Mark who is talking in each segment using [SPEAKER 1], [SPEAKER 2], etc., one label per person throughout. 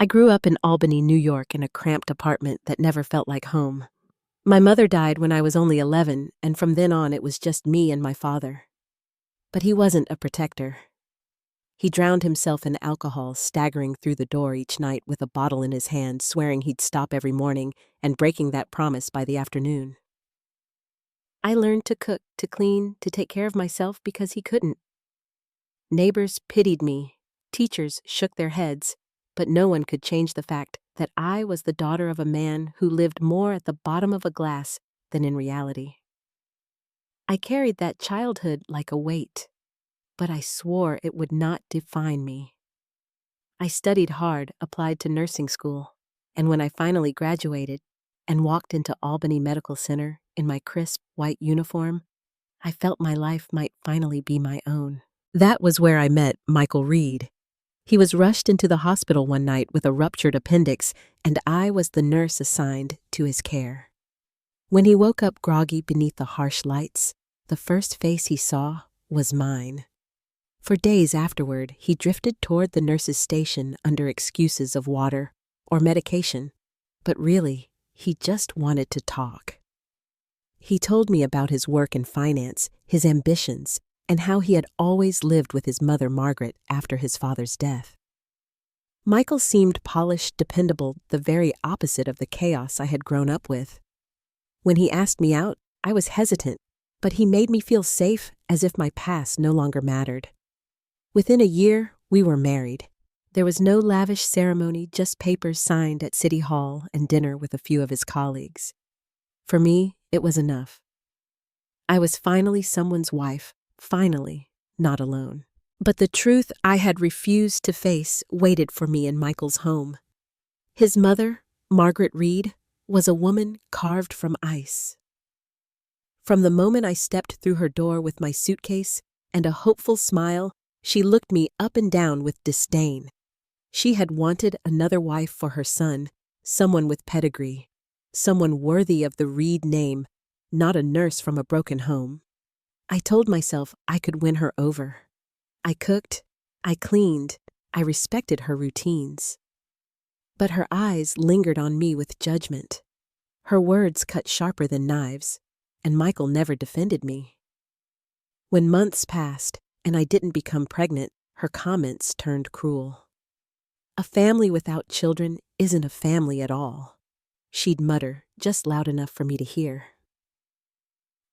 [SPEAKER 1] I grew up in Albany, New York, in a cramped apartment that never felt like home. My mother died when I was only 11, and from then on it was just me and my father. But he wasn't a protector. He drowned himself in alcohol, staggering through the door each night with a bottle in his hand, swearing he'd stop every morning and breaking that promise by the afternoon. I learned to cook, to clean, to take care of myself because he couldn't. Neighbors pitied me, teachers shook their heads, but no one could change the fact that I was the daughter of a man who lived more at the bottom of a glass than in reality. I carried that childhood like a weight, but I swore it would not define me. I studied hard, applied to nursing school, and when I finally graduated and walked into Albany Medical Center in my crisp white uniform, I felt my life might finally be my own. That was where I met Michael Reed. He was rushed into the hospital one night with a ruptured appendix, and I was the nurse assigned to his care. When he woke up groggy beneath the harsh lights, the first face he saw was mine. For days afterward, he drifted toward the nurse's station under excuses of water or medication, but really, he just wanted to talk. He told me about his work in finance, his ambitions, and how he had always lived with his mother Margaret after his father's death. Michael seemed polished, dependable, the very opposite of the chaos I had grown up with. When he asked me out, I was hesitant, but he made me feel safe, as if my past no longer mattered. Within a year, we were married. There was no lavish ceremony, just papers signed at City Hall and dinner with a few of his colleagues. For me, it was enough. I was finally someone's wife, finally not alone. But the truth I had refused to face waited for me in Michael's home. His mother, Margaret Reed, was a woman carved from ice. From the moment I stepped through her door with my suitcase and a hopeful smile, she looked me up and down with disdain. She had wanted another wife for her son, someone with pedigree, someone worthy of the Reed name, not a nurse from a broken home. I told myself I could win her over. I cooked, I cleaned, I respected her routines. But her eyes lingered on me with judgment. Her words cut sharper than knives, and Michael never defended me. When months passed and I didn't become pregnant, her comments turned cruel. "A family without children isn't a family at all," she'd mutter, just loud enough for me to hear.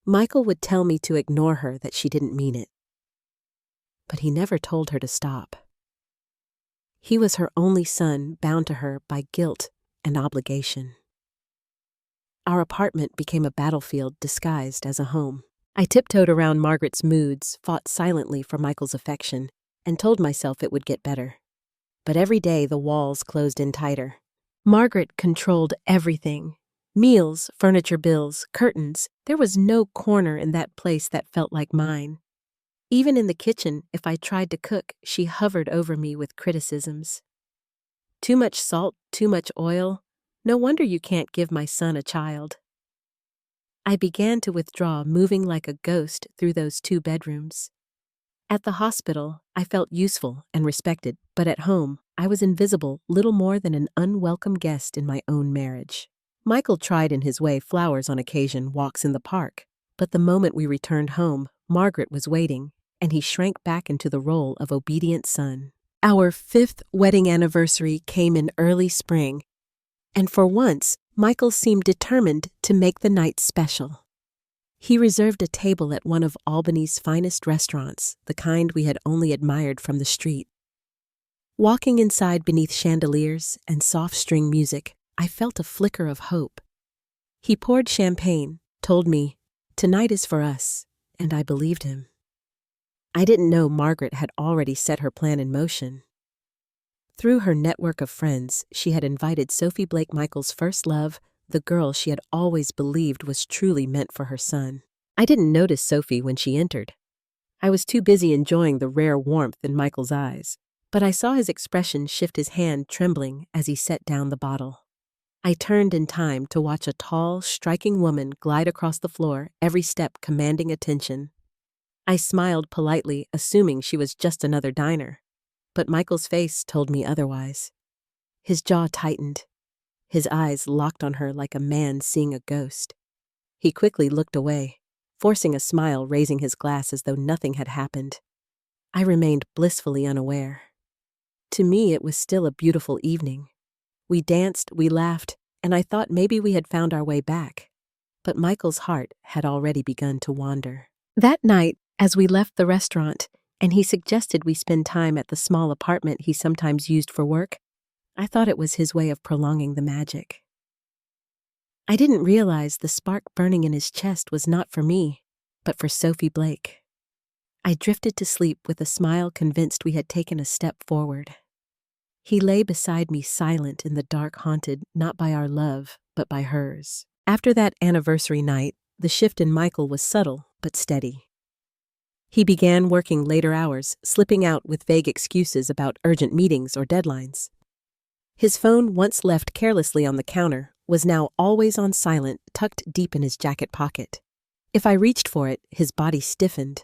[SPEAKER 1] Michael would tell me to ignore her, that she didn't mean it. But he never told her to stop. He was her only son, bound to her by guilt and obligation. Our apartment became a battlefield disguised as a home. I tiptoed around Margaret's moods, fought silently for Michael's affection, and told myself it would get better. But every day the walls closed in tighter. Margaret controlled everything. Meals, furniture bills, curtains. There was no corner in that place that felt like mine. Even in the kitchen, if I tried to cook, she hovered over me with criticisms. Too much salt, too much oil. No wonder you can't give my son a child. I began to withdraw, moving like a ghost through those 2 bedrooms. At the hospital, I felt useful and respected, but at home, I was invisible, little more than an unwelcome guest in my own marriage. Michael tried in his way flowers on occasion, walks in the park, but the moment we returned home, Margaret was waiting, and he shrank back into the role of obedient son. Our 5th wedding anniversary came in early spring, and for once, Michael seemed determined to make the night special. He reserved a table at one of Albany's finest restaurants, the kind we had only admired from the street. Walking inside beneath chandeliers and soft string music, I felt a flicker of hope. He poured champagne, told me, "Tonight is for us," and I believed him. I didn't know Margaret had already set her plan in motion. Through her network of friends, she had invited Sophie Blake, Michael's first love, the girl she had always believed was truly meant for her son. I didn't notice Sophie when she entered. I was too busy enjoying the rare warmth in Michael's eyes, but I saw his expression shift, his hand trembling as he set down the bottle. I turned in time to watch a tall, striking woman glide across the floor, every step commanding attention. I smiled politely, assuming she was just another diner, but Michael's face told me otherwise. His jaw tightened. His eyes locked on her like a man seeing a ghost. He quickly looked away, forcing a smile, raising his glass as though nothing had happened. I remained blissfully unaware. To me, it was still a beautiful evening. We danced, we laughed, and I thought maybe we had found our way back. But Michael's heart had already begun to wander. That night, as we left the restaurant, and he suggested we spend time at the small apartment he sometimes used for work, I thought it was his way of prolonging the magic. I didn't realize the spark burning in his chest was not for me, but for Sophie Blake. I drifted to sleep with a smile, convinced we had taken a step forward. He lay beside me, silent in the dark, haunted not by our love, but by hers. After that anniversary night, the shift in Michael was subtle but steady. He began working later hours, slipping out with vague excuses about urgent meetings or deadlines. His phone, once left carelessly on the counter, was now always on silent, tucked deep in his jacket pocket. If I reached for it, his body stiffened.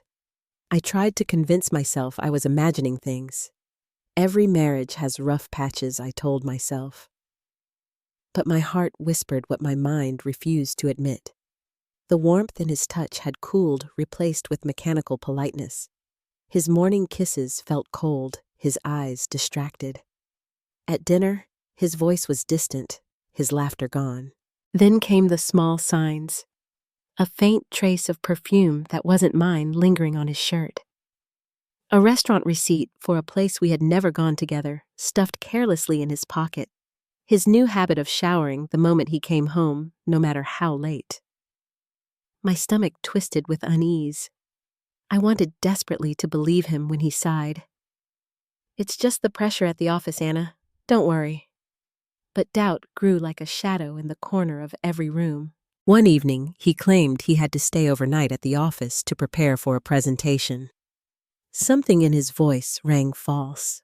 [SPEAKER 1] I tried to convince myself I was imagining things. Every marriage has rough patches, I told myself. But my heart whispered what my mind refused to admit. The warmth in his touch had cooled, replaced with mechanical politeness. His morning kisses felt cold, his eyes distracted. At dinner, his voice was distant, his laughter gone. Then came the small signs. A faint trace of perfume that wasn't mine lingering on his shirt. A restaurant receipt for a place we had never gone together, stuffed carelessly in his pocket. His new habit of showering the moment he came home, no matter how late. My stomach twisted with unease. I wanted desperately to believe him when he sighed. "It's just the pressure at the office, Anna. Don't worry." But doubt grew like a shadow in the corner of every room. One evening, he claimed he had to stay overnight at the office to prepare for a presentation. Something in his voice rang false.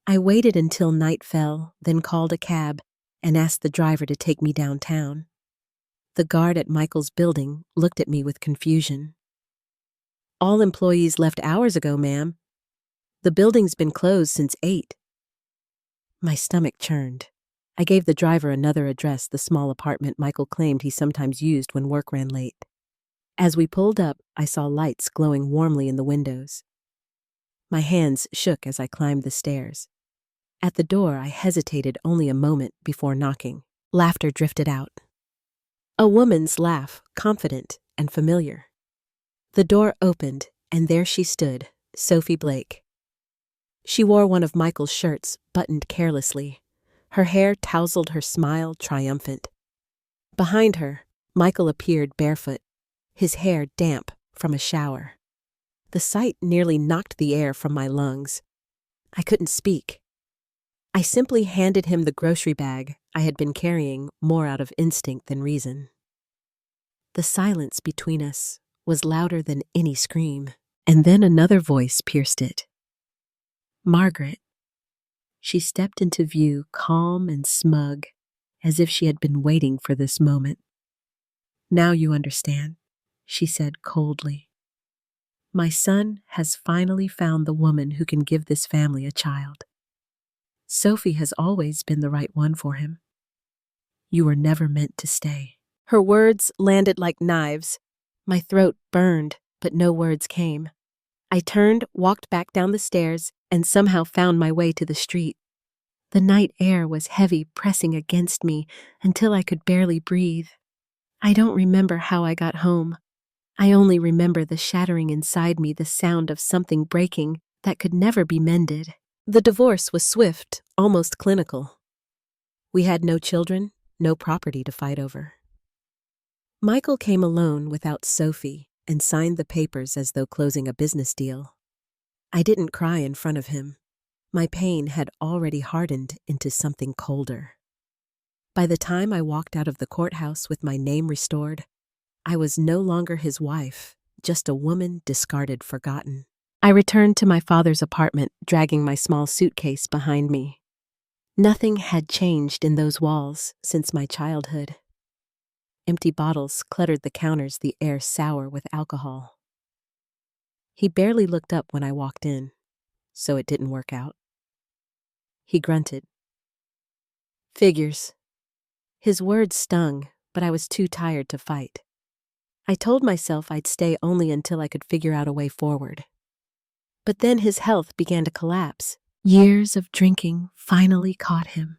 [SPEAKER 1] I waited until night fell, then called a cab and asked the driver to take me downtown. The guard at Michael's building looked at me with confusion. "All employees left hours ago, ma'am. The building's been closed since 8. My stomach churned. I gave the driver another address, the small apartment Michael claimed he sometimes used when work ran late. As we pulled up, I saw lights glowing warmly in the windows. My hands shook as I climbed the stairs. At the door, I hesitated only a moment before knocking. Laughter drifted out. A woman's laugh, confident and familiar. The door opened, and there she stood, Sophie Blake. She wore one of Michael's shirts, buttoned carelessly. Her hair tousled, her smile triumphant. Behind her, Michael appeared barefoot, his hair damp from a shower. The sight nearly knocked the air from my lungs. I couldn't speak. I simply handed him the grocery bag I had been carrying more out of instinct than reason. The silence between us was louder than any scream, and then another voice pierced it. "Margaret." She stepped into view, calm and smug, as if she had been waiting for this moment. "Now you understand," she said coldly. "My son has finally found the woman who can give this family a child. Sophie has always been the right one for him. You were never meant to stay." Her words landed like knives. My throat burned, but no words came. I turned, walked back down the stairs, and somehow found my way to the street. The night air was heavy, pressing against me until I could barely breathe. I don't remember how I got home. I only remember the shattering inside me, the sound of something breaking that could never be mended. The divorce was swift, almost clinical. We had no children, no property to fight over. Michael came alone without Sophie and signed the papers as though closing a business deal. I didn't cry in front of him. My pain had already hardened into something colder. By the time I walked out of the courthouse with my name restored, I was no longer his wife, just a woman discarded, forgotten. I returned to my father's apartment, dragging my small suitcase behind me. Nothing had changed in those walls since my childhood. Empty bottles cluttered the counters, the air sour with alcohol. He barely looked up when I walked in, so it didn't work out. He grunted. Figures. His words stung, but I was too tired to fight. I told myself I'd stay only until I could figure out a way forward. But then his health began to collapse. Years of drinking finally caught him.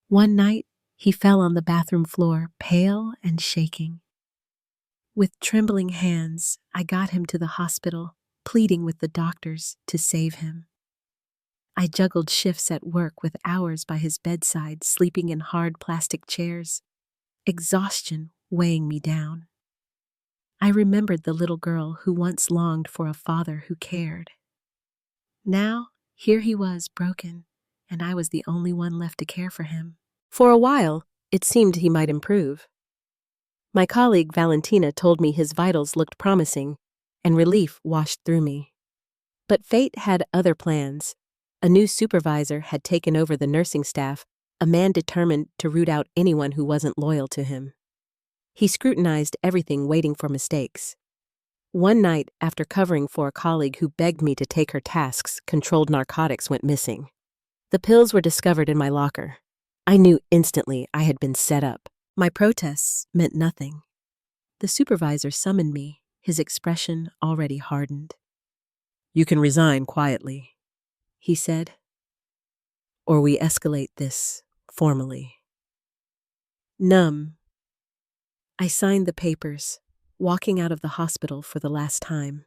[SPEAKER 1] One night, he fell on the bathroom floor, pale and shaking. With trembling hands, I got him to the hospital, pleading with the doctors to save him. I juggled shifts at work with hours by his bedside, sleeping in hard plastic chairs, exhaustion weighing me down. I remembered the little girl who once longed for a father who cared. Now, here he was, broken, and I was the only one left to care for him. For a while, it seemed he might improve. My colleague Valentina told me his vitals looked promising, and relief washed through me. But fate had other plans. A new supervisor had taken over the nursing staff, a man determined to root out anyone who wasn't loyal to him. He scrutinized everything, waiting for mistakes. One night, after covering for a colleague who begged me to take her tasks, controlled narcotics went missing. The pills were discovered in my locker. I knew instantly I had been set up. My protests meant nothing. The supervisor summoned me, his expression already hardened. "You can resign quietly," he said, "or we escalate this formally." Numb, I signed the papers, walking out of the hospital for the last time.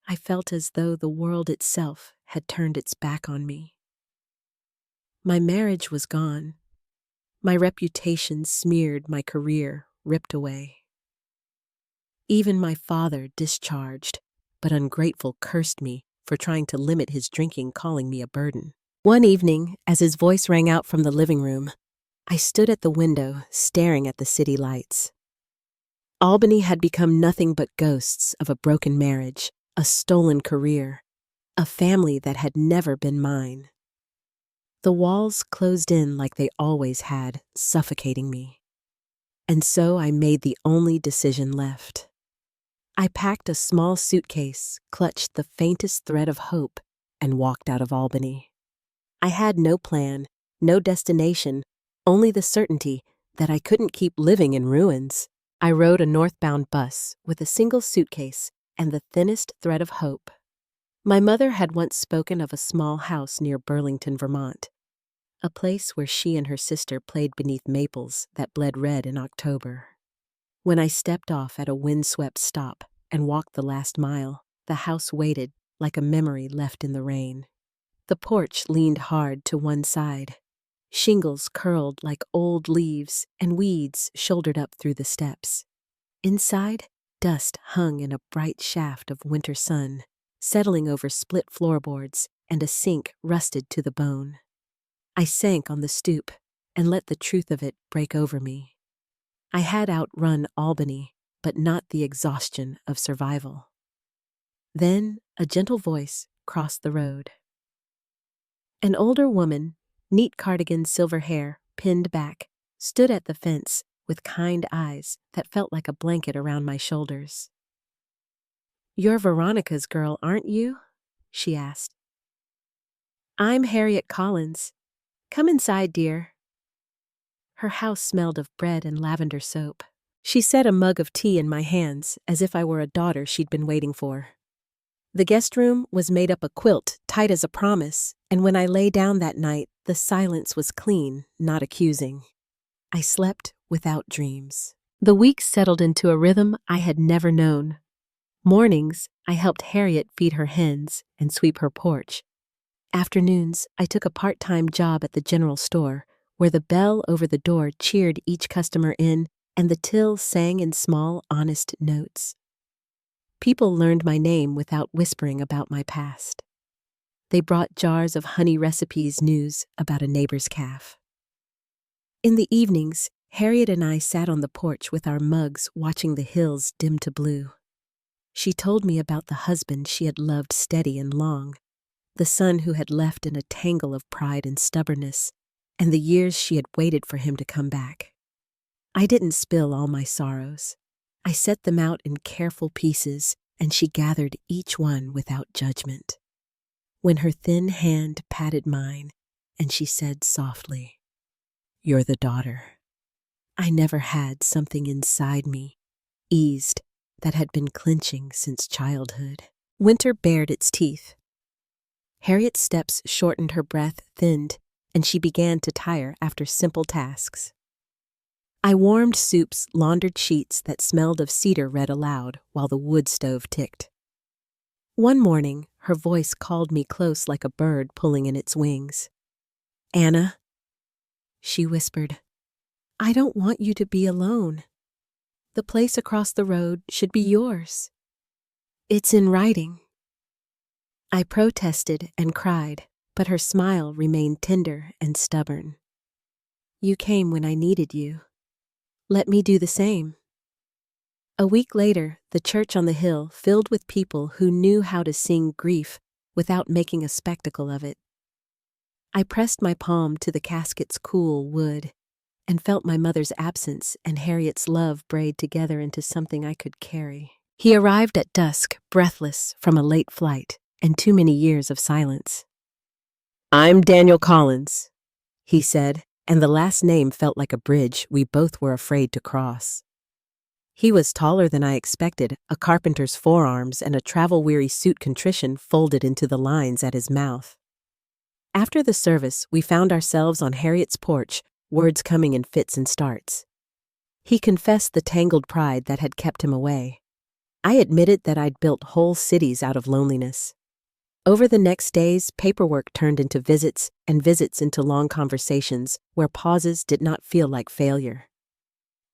[SPEAKER 1] I felt as though the world itself had turned its back on me. My marriage was gone. My reputation smeared, my career ripped away. Even my father, discharged, but ungrateful, cursed me for trying to limit his drinking, calling me a burden. One evening, as his voice rang out from the living room, I stood at the window, staring at the city lights. Albany had become nothing but ghosts of a broken marriage, a stolen career, a family that had never been mine. The walls closed in like they always had, suffocating me. And so I made the only decision left. I packed a small suitcase, clutched the faintest thread of hope, and walked out of Albany. I had no plan, no destination, only the certainty that I couldn't keep living in ruins. I rode a northbound bus with a single suitcase and the thinnest thread of hope. My mother had once spoken of a small house near Burlington, Vermont, a place where she and her sister played beneath maples that bled red in October. When I stepped off at a windswept stop and walked the last mile, the house waited like a memory left in the rain. The porch leaned hard to one side. Shingles curled like old leaves, and weeds shouldered up through the steps. Inside, dust hung in a bright shaft of winter sun, settling over split floorboards and a sink rusted to the bone. I sank on the stoop and let the truth of it break over me. I had outrun Albany, but not the exhaustion of survival. Then a gentle voice crossed the road. An older woman, neat cardigan, silver hair, pinned back, stood at the fence with kind eyes that felt like a blanket around my shoulders. "You're Veronica's girl, aren't you?" she asked. "I'm Harriet Collins. Come inside, dear." Her house smelled of bread and lavender soap. She set a mug of tea in my hands as if I were a daughter she'd been waiting for. The guest room was made up a quilt, tight as a promise, and when I lay down that night, the silence was clean, not accusing. I slept without dreams. The weeks settled into a rhythm I had never known. Mornings, I helped Harriet feed her hens and sweep her porch. Afternoons, I took a part-time job at the general store, where the bell over the door cheered each customer in and the till sang in small, honest notes. People learned my name without whispering about my past. They brought jars of honey recipes, news about a neighbor's calf. In the evenings, Harriet and I sat on the porch with our mugs watching the hills dim to blue. She told me about the husband she had loved steady and long, the son who had left in a tangle of pride and stubbornness, and the years she had waited for him to come back. I didn't spill all my sorrows. I set them out in careful pieces, and she gathered each one without judgment. When her thin hand patted mine, and she said softly, you're the daughter. I never had something inside me, eased, that had been clenching since childhood. Winter bared its teeth. Harriet's steps shortened, her breath thinned, and she began to tire after simple tasks. I warmed soups, laundered sheets that smelled of cedar, read aloud while the wood stove ticked. One morning, her voice called me close like a bird pulling in its wings. "Anna," she whispered, "I don't want you to be alone. The place across the road should be yours. It's in writing." I protested and cried, but her smile remained tender and stubborn. "You came when I needed you. Let me do the same." A week later, the church on the hill filled with people who knew how to sing grief without making a spectacle of it. I pressed my palm to the casket's cool wood and felt my mother's absence and Harriet's love braid together into something I could carry. He arrived at dusk, breathless from a late flight and too many years of silence. "I'm Daniel Collins," he said, and the last name felt like a bridge we both were afraid to cross. He was taller than I expected, a carpenter's forearms and a travel-weary suit contrition folded into the lines at his mouth. After the service, we found ourselves on Harriet's porch, words coming in fits and starts. He confessed the tangled pride that had kept him away. I admitted that I'd built whole cities out of loneliness. Over the next days, paperwork turned into visits and visits into long conversations where pauses did not feel like failure.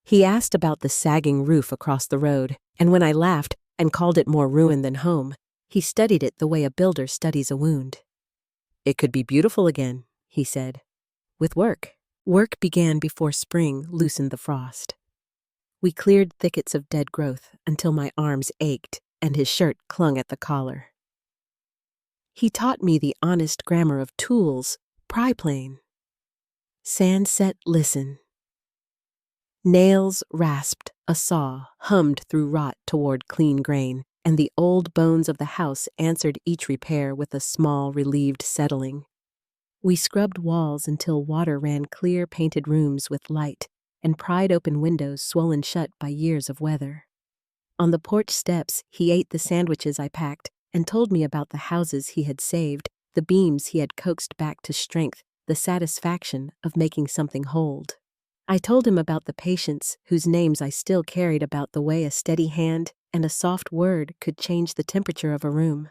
[SPEAKER 1] He asked about the sagging roof across the road, and when I laughed and called it more ruin than home, he studied it the way a builder studies a wound. "It could be beautiful again," he said. "With work." Work began before spring loosened the frost. We cleared thickets of dead growth until my arms ached and his shirt clung at the collar. He taught me the honest grammar of tools, pry plane. Sand set, listen. Nails rasped, a saw hummed through rot toward clean grain, and the old bones of the house answered each repair with a small, relieved settling. We scrubbed walls until water ran clear painted rooms with light, and pried open windows swollen shut by years of weather. On the porch steps, he ate the sandwiches I packed and told me about the houses he had saved, the beams he had coaxed back to strength, the satisfaction of making something hold. I told him about the patients whose names I still carried, about the way a steady hand and a soft word could change the temperature of a room.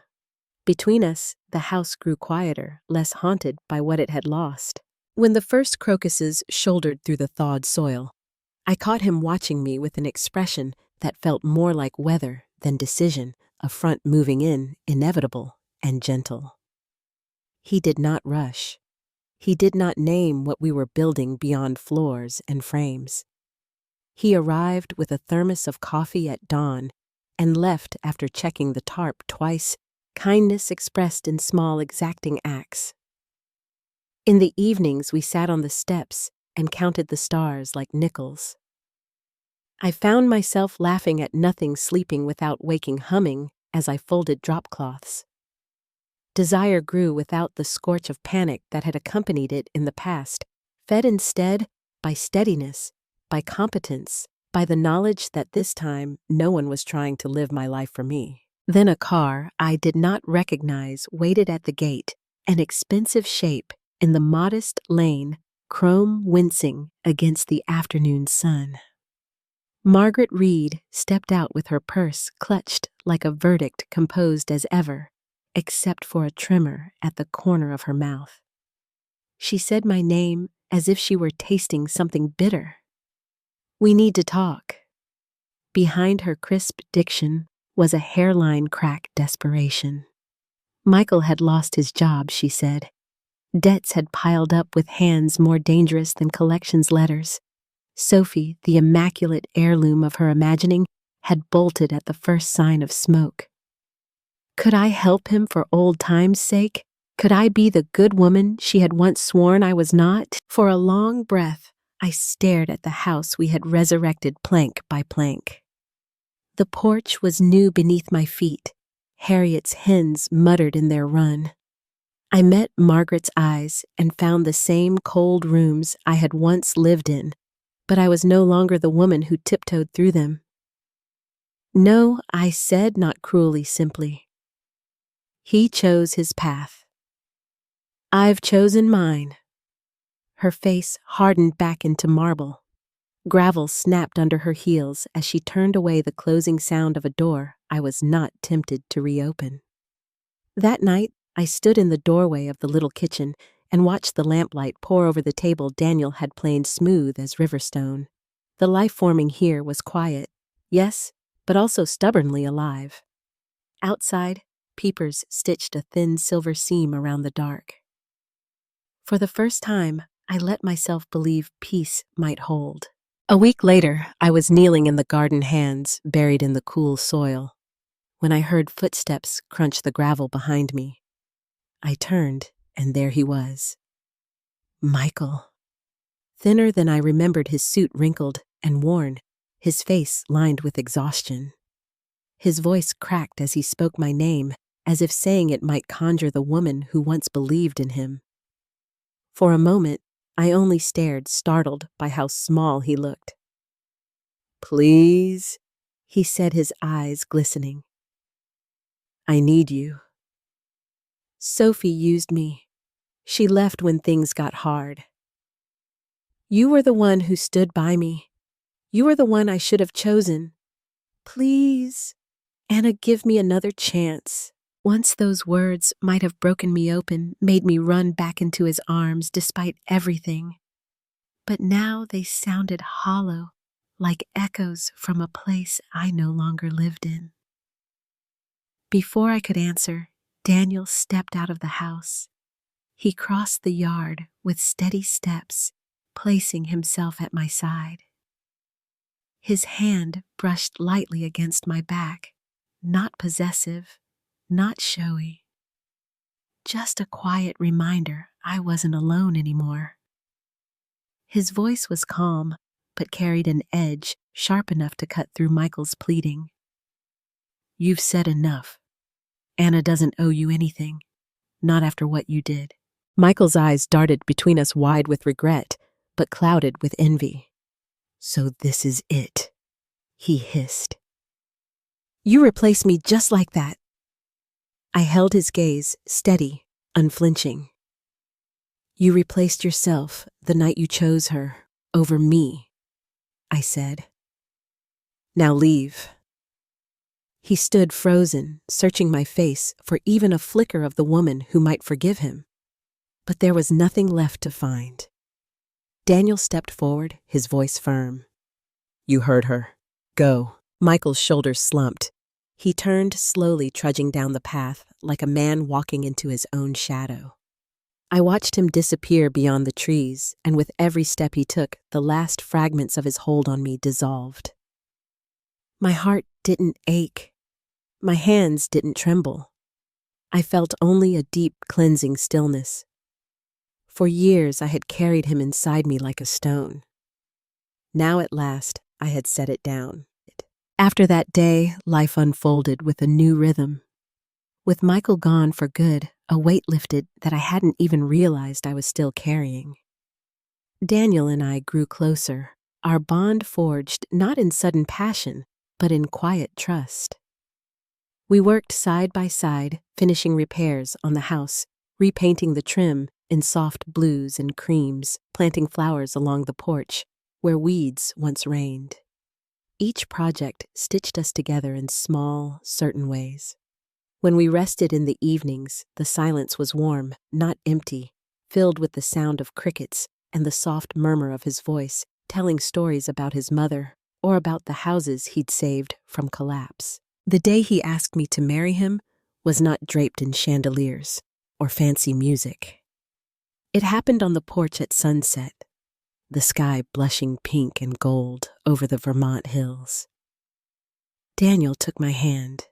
[SPEAKER 1] Between us, the house grew quieter, less haunted by what it had lost. When the first crocuses shouldered through the thawed soil, I caught him watching me with an expression that felt more like weather than decision, a front moving in, inevitable and gentle. He did not rush. He did not name what we were building beyond floors and frames. He arrived with a thermos of coffee at dawn and left after checking the tarp twice, kindness expressed in small, exacting acts. In the evenings, we sat on the steps and counted the stars like nickels. I found myself laughing at nothing, sleeping without waking, humming as I folded drop cloths. Desire grew without the scorch of panic that had accompanied it in the past, fed instead by steadiness, by competence, by the knowledge that this time no one was trying to live my life for me. Then a car I did not recognize waited at the gate, an expensive shape in the modest lane, chrome wincing against the afternoon sun. Margaret Reed stepped out with her purse clutched like a verdict, composed as ever, except for a tremor at the corner of her mouth. She said my name as if she were tasting something bitter. "We need to talk." Behind her crisp diction was a hairline crack desperation. Michael had lost his job, she said. Debts had piled up with hands more dangerous than collections letters. Sophie, the immaculate heirloom of her imagining, had bolted at the first sign of smoke. Could I help him for old time's sake? Could I be the good woman she had once sworn I was not? For a long breath, I stared at the house we had resurrected plank by plank. The porch was new beneath my feet. Harriet's hens muttered in their run. I met Margaret's eyes and found the same cold rooms I had once lived in, but I was no longer the woman who tiptoed through them. No, I said, not cruelly, simply. He chose his path. I've chosen mine. Her face hardened back into marble. Gravel snapped under her heels as she turned away the closing sound of a door I was not tempted to reopen. That night, I stood in the doorway of the little kitchen and watched the lamplight pour over the table Daniel had planed smooth as riverstone. The life forming here was quiet, yes, but also stubbornly alive. Outside, peepers stitched a thin silver seam around the dark. For the first time, I let myself believe peace might hold. A week later, I was kneeling in the garden hands buried in the cool soil, when I heard footsteps crunch the gravel behind me. I turned, and there he was. Michael. Thinner than I remembered, his suit wrinkled and worn, his face lined with exhaustion. His voice cracked as he spoke my name, as if saying it might conjure the woman who once believed in him. For a moment, I only stared, startled by how small he looked. "Please," he said, his eyes glistening. "I need you." Sophie used me. She left when things got hard. You were the one who stood by me. You were the one I should have chosen. Please, Anna, give me another chance. Once those words might have broken me open, made me run back into his arms despite everything. But now they sounded hollow, like echoes from a place I no longer lived in. Before I could answer, Daniel stepped out of the house. He crossed the yard with steady steps, placing himself at my side. His hand brushed lightly against my back, not possessive, not showy. Just a quiet reminder I wasn't alone anymore. His voice was calm, but carried an edge sharp enough to cut through Michael's pleading. "You've said enough. Anna doesn't owe you anything, not after what you did." Michael's eyes darted between us, wide with regret, but clouded with envy. "So this is it," he hissed. "You replaced me just like that." I held his gaze, steady, unflinching. "You replaced yourself the night you chose her over me," I said. "Now leave." He stood frozen, searching my face for even a flicker of the woman who might forgive him. But there was nothing left to find. Daniel stepped forward, his voice firm. "You heard her. Go." Michael's shoulders slumped. He turned slowly, trudging down the path like a man walking into his own shadow. I watched him disappear beyond the trees, and with every step he took, the last fragments of his hold on me dissolved. My heart didn't ache. My hands didn't tremble. I felt only a deep, cleansing stillness. For years I had carried him inside me like a stone. Now at last I had set it down. After that day, life unfolded with a new rhythm. With Michael gone for good, a weight lifted that I hadn't even realized I was still carrying. Daniel and I grew closer, our bond forged not in sudden passion, but in quiet trust. We worked side by side, finishing repairs on the house, repainting the trim in soft blues and creams, planting flowers along the porch, where weeds once reigned. Each project stitched us together in small, certain ways. When we rested in the evenings, the silence was warm, not empty, filled with the sound of crickets and the soft murmur of his voice, telling stories about his mother or about the houses he'd saved from collapse. The day he asked me to marry him was not draped in chandeliers or fancy music. It happened on the porch at sunset, the sky blushing pink and gold over the Vermont hills. Daniel took my hand,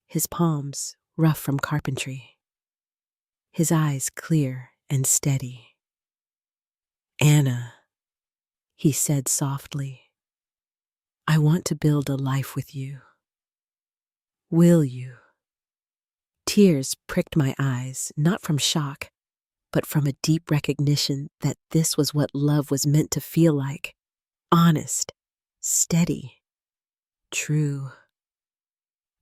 [SPEAKER 1] his palms rough from carpentry, his eyes clear and steady. "Anna," he said softly, "I want to build a life with you. Will you?" Tears pricked my eyes, not from shock, but from a deep recognition that this was what love was meant to feel like: honest, steady, true.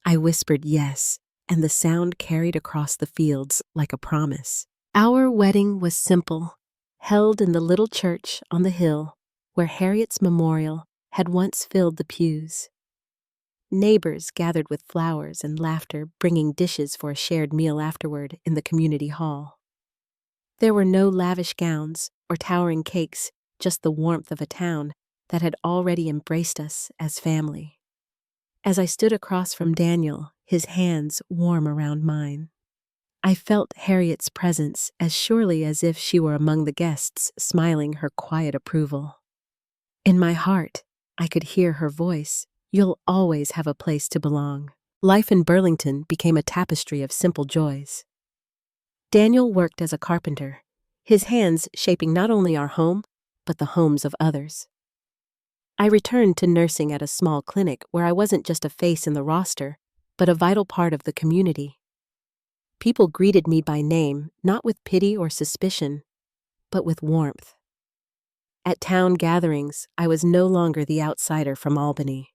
[SPEAKER 1] I whispered yes, and the sound carried across the fields like a promise. Our wedding was simple, held in the little church on the hill where Harriet's memorial had once filled the pews. Neighbors gathered with flowers and laughter, bringing dishes for a shared meal afterward in the community hall. There were no lavish gowns or towering cakes, just the warmth of a town that had already embraced us as family. As I stood across from Daniel, his hands warm around mine, I felt Harriet's presence as surely as if she were among the guests, smiling her quiet approval. In my heart, I could hear her voice: "You'll always have a place to belong." Life in Burlington became a tapestry of simple joys. Daniel worked as a carpenter, his hands shaping not only our home, but the homes of others. I returned to nursing at a small clinic where I wasn't just a face in the roster, but a vital part of the community. People greeted me by name, not with pity or suspicion, but with warmth. At town gatherings, I was no longer the outsider from Albany.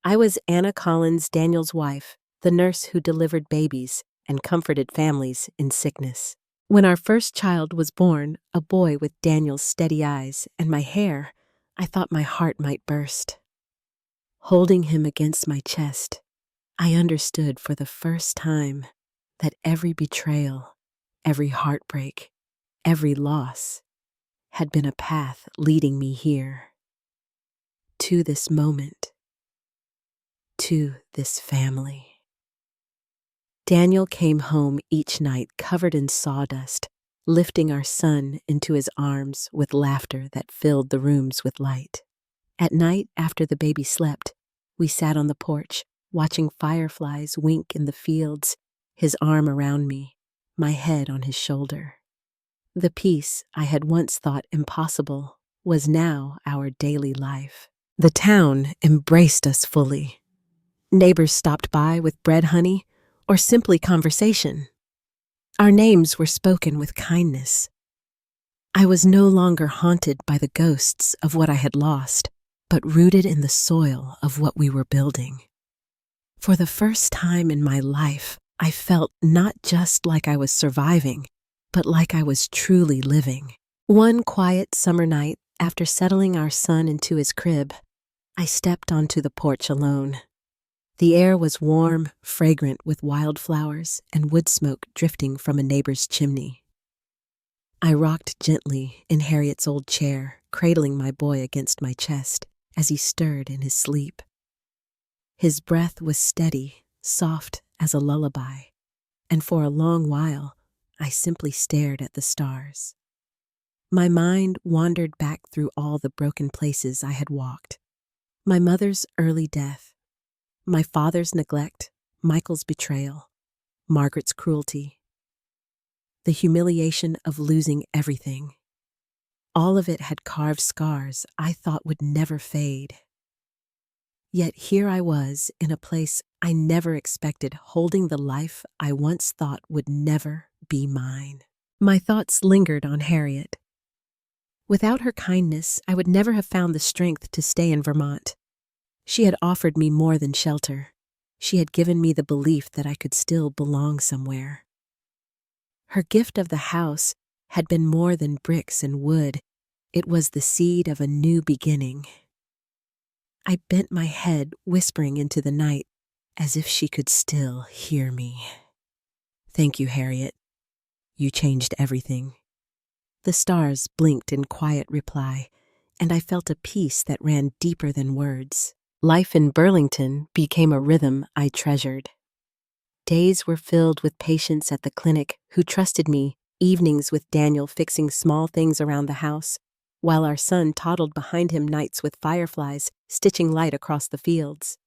[SPEAKER 1] I was Anna Collins, Daniel's wife, the nurse who delivered babies and comforted families in sickness. When our first child was born, a boy with Daniel's steady eyes and my hair, I thought my heart might burst. Holding him against my chest, I understood for the first time that every betrayal, every heartbreak, every loss had been a path leading me here, to this moment, to this family. Daniel came home each night covered in sawdust, lifting our son into his arms with laughter that filled the rooms with light. At night, after the baby slept, we sat on the porch, watching fireflies wink in the fields, his arm around me, my head on his shoulder. The peace I had once thought impossible was now our daily life. The town embraced us fully. Neighbors stopped by with bread honey or simply conversation. Our names were spoken with kindness. I was no longer haunted by the ghosts of what I had lost, but rooted in the soil of what we were building. For the first time in my life, I felt not just like I was surviving, but like I was truly living. One quiet summer night, after settling our son into his crib, I stepped onto the porch alone. The air was warm, fragrant with wildflowers and wood smoke drifting from a neighbor's chimney. I rocked gently in Harriet's old chair, cradling my boy against my chest as he stirred in his sleep. His breath was steady, soft as a lullaby, and for a long while, I simply stared at the stars. My mind wandered back through all the broken places I had walked. My mother's early death, my father's neglect, Michael's betrayal, Margaret's cruelty, the humiliation of losing everything. All of it had carved scars I thought would never fade. Yet here I was in a place I never expected, holding the life I once thought would never be mine. My thoughts lingered on Harriet. Without her kindness, I would never have found the strength to stay in Vermont. She had offered me more than shelter. She had given me the belief that I could still belong somewhere. Her gift of the house had been more than bricks and wood. It was the seed of a new beginning. I bent my head, whispering into the night, as if she could still hear me. "Thank you, Harriet. You changed everything." The stars blinked in quiet reply, and I felt a peace that ran deeper than words. Life in Burlington became a rhythm I treasured. Days were filled with patients at the clinic who trusted me, evenings with Daniel fixing small things around the house, while our son toddled behind him nights with fireflies stitching light across the fields.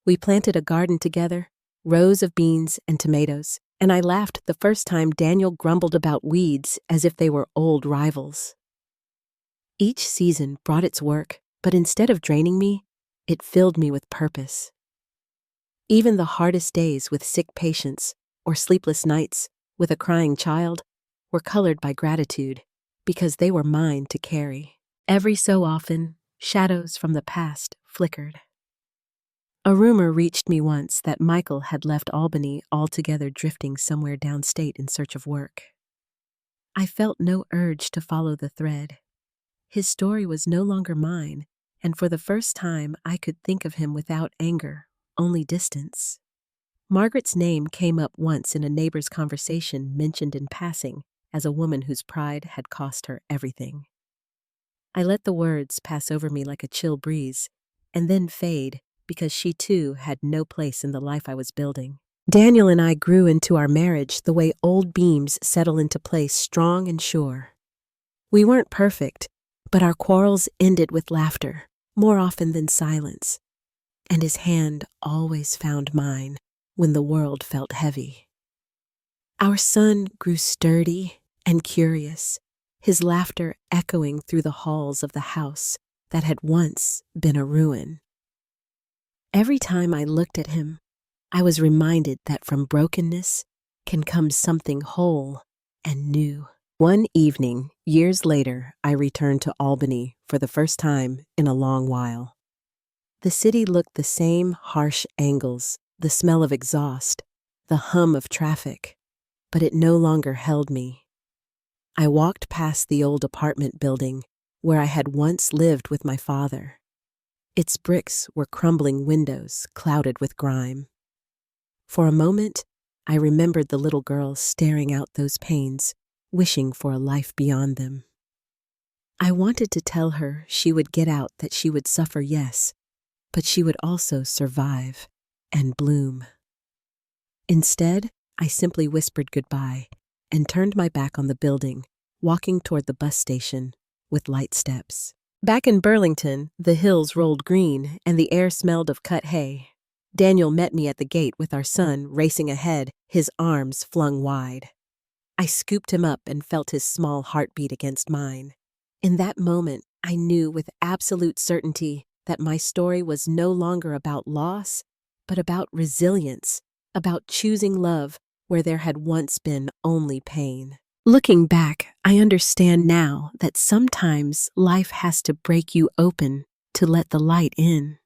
[SPEAKER 1] We planted a garden together, rows of beans and tomatoes, and I laughed the first time Daniel grumbled about weeds as if they were old rivals. Each season brought its work, but instead of draining me, it filled me with purpose. Even the hardest days with sick patients or sleepless nights with a crying child were colored by gratitude because they were mine to carry. Every so often, shadows from the past flickered. A rumor reached me once that Michael had left Albany altogether, drifting somewhere downstate in search of work. I felt no urge to follow the thread. His story was no longer mine, and for the first time I could think of him without anger, only distance. Margaret's name came up once in a neighbor's conversation, mentioned in passing as a woman whose pride had cost her everything. I let the words pass over me like a chill breeze, and then fade because she too had no place in the life I was building. Daniel and I grew into our marriage the way old beams settle into place, strong and sure. We weren't perfect, but our quarrels ended with laughter, more often than silence, and his hand always found mine when the world felt heavy. Our son grew sturdy and curious, his laughter echoing through the halls of the house that had once been a ruin. Every time I looked at him, I was reminded that from brokenness can come something whole and new. One evening, years later, I returned to Albany for the first time in a long while. The city looked the same harsh angles, the smell of exhaust, the hum of traffic, but it no longer held me. I walked past the old apartment building where I had once lived with my father. Its bricks were crumbling windows clouded with grime. For a moment, I remembered the little girl staring out those panes, wishing for a life beyond them. I wanted to tell her she would get out, that she would suffer, yes, but she would also survive and bloom. Instead, I simply whispered goodbye and turned my back on the building, walking toward the bus station with light steps. Back in Burlington, the hills rolled green and the air smelled of cut hay. Daniel met me at the gate with our son racing ahead, his arms flung wide. I scooped him up and felt his small heartbeat against mine. In that moment, I knew with absolute certainty that my story was no longer about loss, but about resilience, about choosing love where there had once been only pain. Looking back, I understand now that sometimes life has to break you open to let the light in.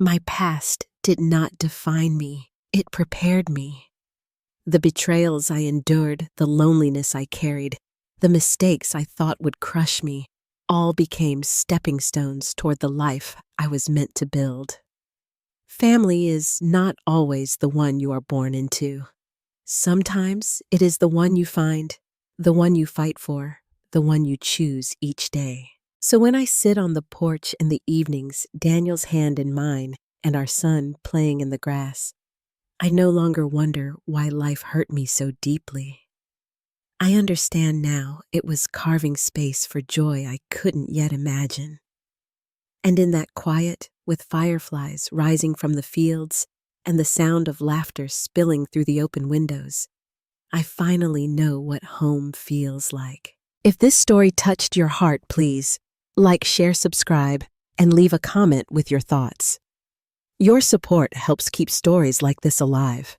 [SPEAKER 1] My past did not define me, it prepared me. The betrayals I endured, the loneliness I carried, the mistakes I thought would crush me, all became stepping stones toward the life I was meant to build. Family is not always the one you are born into. Sometimes it is the one you find, the one you fight for, the one you choose each day. So when I sit on the porch in the evenings, Daniel's hand in mine and our son playing in the grass, I no longer wonder why life hurt me so deeply. I understand now it was carving space for joy I couldn't yet imagine. And in that quiet, with fireflies rising from the fields and the sound of laughter spilling through the open windows, I finally know what home feels like. If this story touched your heart, please like, share, subscribe, and leave a comment with your thoughts. Your support helps keep stories like this alive.